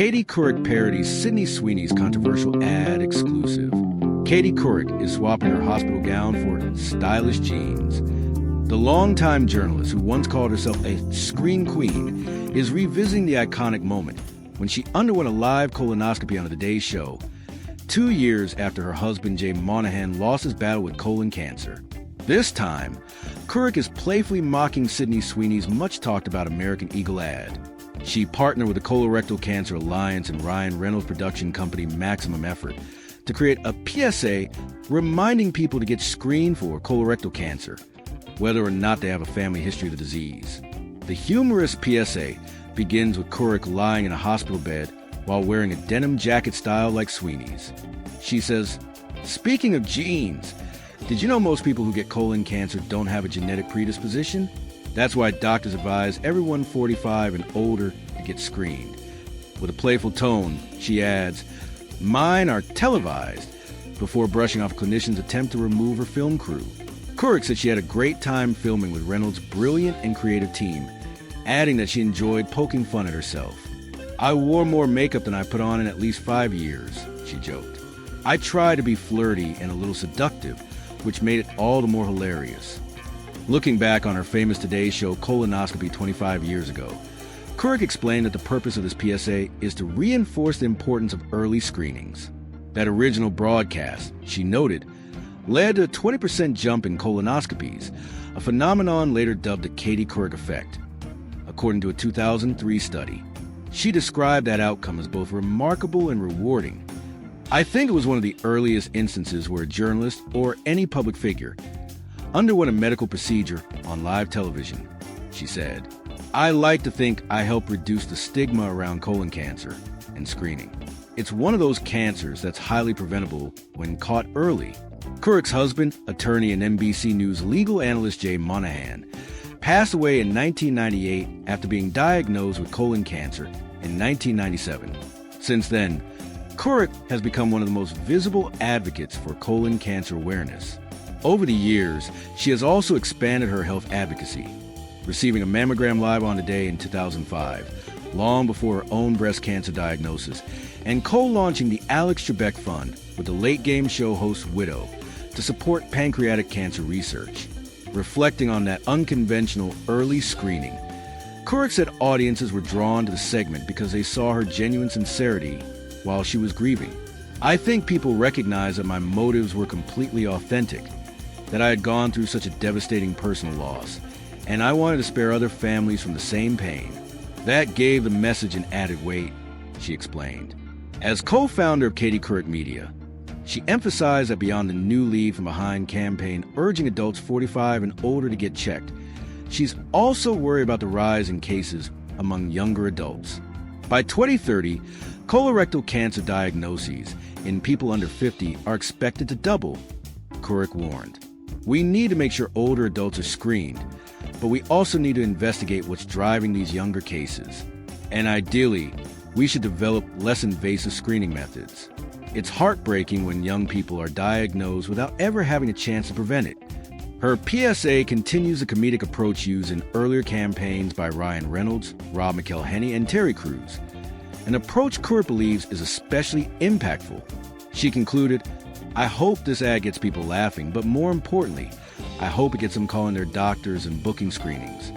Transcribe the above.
Couric Parodies Sydney Sweeney's controversial ad exclusive. Couric is swapping her hospital gown for stylish jeans. The longtime journalist who once called herself a screen queen is revisiting the iconic moment when she underwent a live colonoscopy on the Today Show, 2 years after her husband Jay Monahan lost his battle with colon cancer. This time, Couric is playfully mocking Sydney Sweeney's much-talked-about American Eagle ad. She partnered with the Colorectal Cancer Alliance and Ryan Reynolds production company Maximum Effort to create a PSA reminding people to get screened for colorectal cancer, whether or not they have a family history of the disease. The humorous PSA begins with Couric lying in a hospital bed while wearing a denim jacket style like Sweeney's. She says, "Speaking of genes, did you know most people who get colon cancer don't have a genetic predisposition? That's why doctors advise everyone 45 and older to get screened." With a playful tone, she adds, "Mine are televised," before brushing off a clinician's attempt to remove her film crew. Couric said she had a great time filming with Reynolds' brilliant and creative team, adding that she enjoyed poking fun at herself. "I wore more makeup than I put on in at least 5 years, she joked. "I tried to be flirty and a little seductive, which made it all the more hilarious." Looking back on her famous Today Show colonoscopy 25 years ago, Couric explained that the purpose of this PSA is to reinforce the importance of early screenings. That original broadcast, she noted, led to a 20% jump in colonoscopies, a phenomenon later dubbed the Couric effect. According to a 2003 study, she described that outcome as both remarkable and rewarding. "I think it was one of the earliest instances where a journalist or any public figure underwent a medical procedure on live television," she said. "I like to think I helped reduce the stigma around colon cancer and screening. It's one of those cancers that's highly preventable when caught early." Couric's husband, attorney and NBC News legal analyst Jay Monahan, passed away in 1998 after being diagnosed with colon cancer in 1997. Since then, Couric has become one of the most visible advocates for colon cancer awareness. Over the years, she has also expanded her health advocacy, receiving a mammogram live on Today in 2005, long before her own breast cancer diagnosis, and co-launching the Alex Trebek Fund with the late game show host's widow to support pancreatic cancer research. Reflecting on that unconventional early screening, Couric said audiences were drawn to the segment because they saw her genuine sincerity while she was grieving. "I think people recognized that my motives were completely authentic, that I had gone through such a devastating personal loss, and I wanted to spare other families from the same pain. That gave the message an added weight," she explained. As co-founder of Couric Media, she emphasized that beyond the new Lead from Behind campaign urging adults 45 and older to get checked, she's also worried about the rise in cases among younger adults. By 2030, colorectal cancer diagnoses in people under 50 are expected to double, Couric warned. "We need to make sure older adults are screened, but we also need to investigate what's driving these younger cases. And ideally, we should develop less invasive screening methods. It's heartbreaking when young people are diagnosed without ever having a chance to prevent it." Her PSA continues the comedic approach used in earlier campaigns by Ryan Reynolds, Rob McElhenney, and Terry Crews, an approach Couric believes is especially impactful. She concluded, "I hope this ad gets people laughing, but more importantly, I hope it gets them calling their doctors and booking screenings.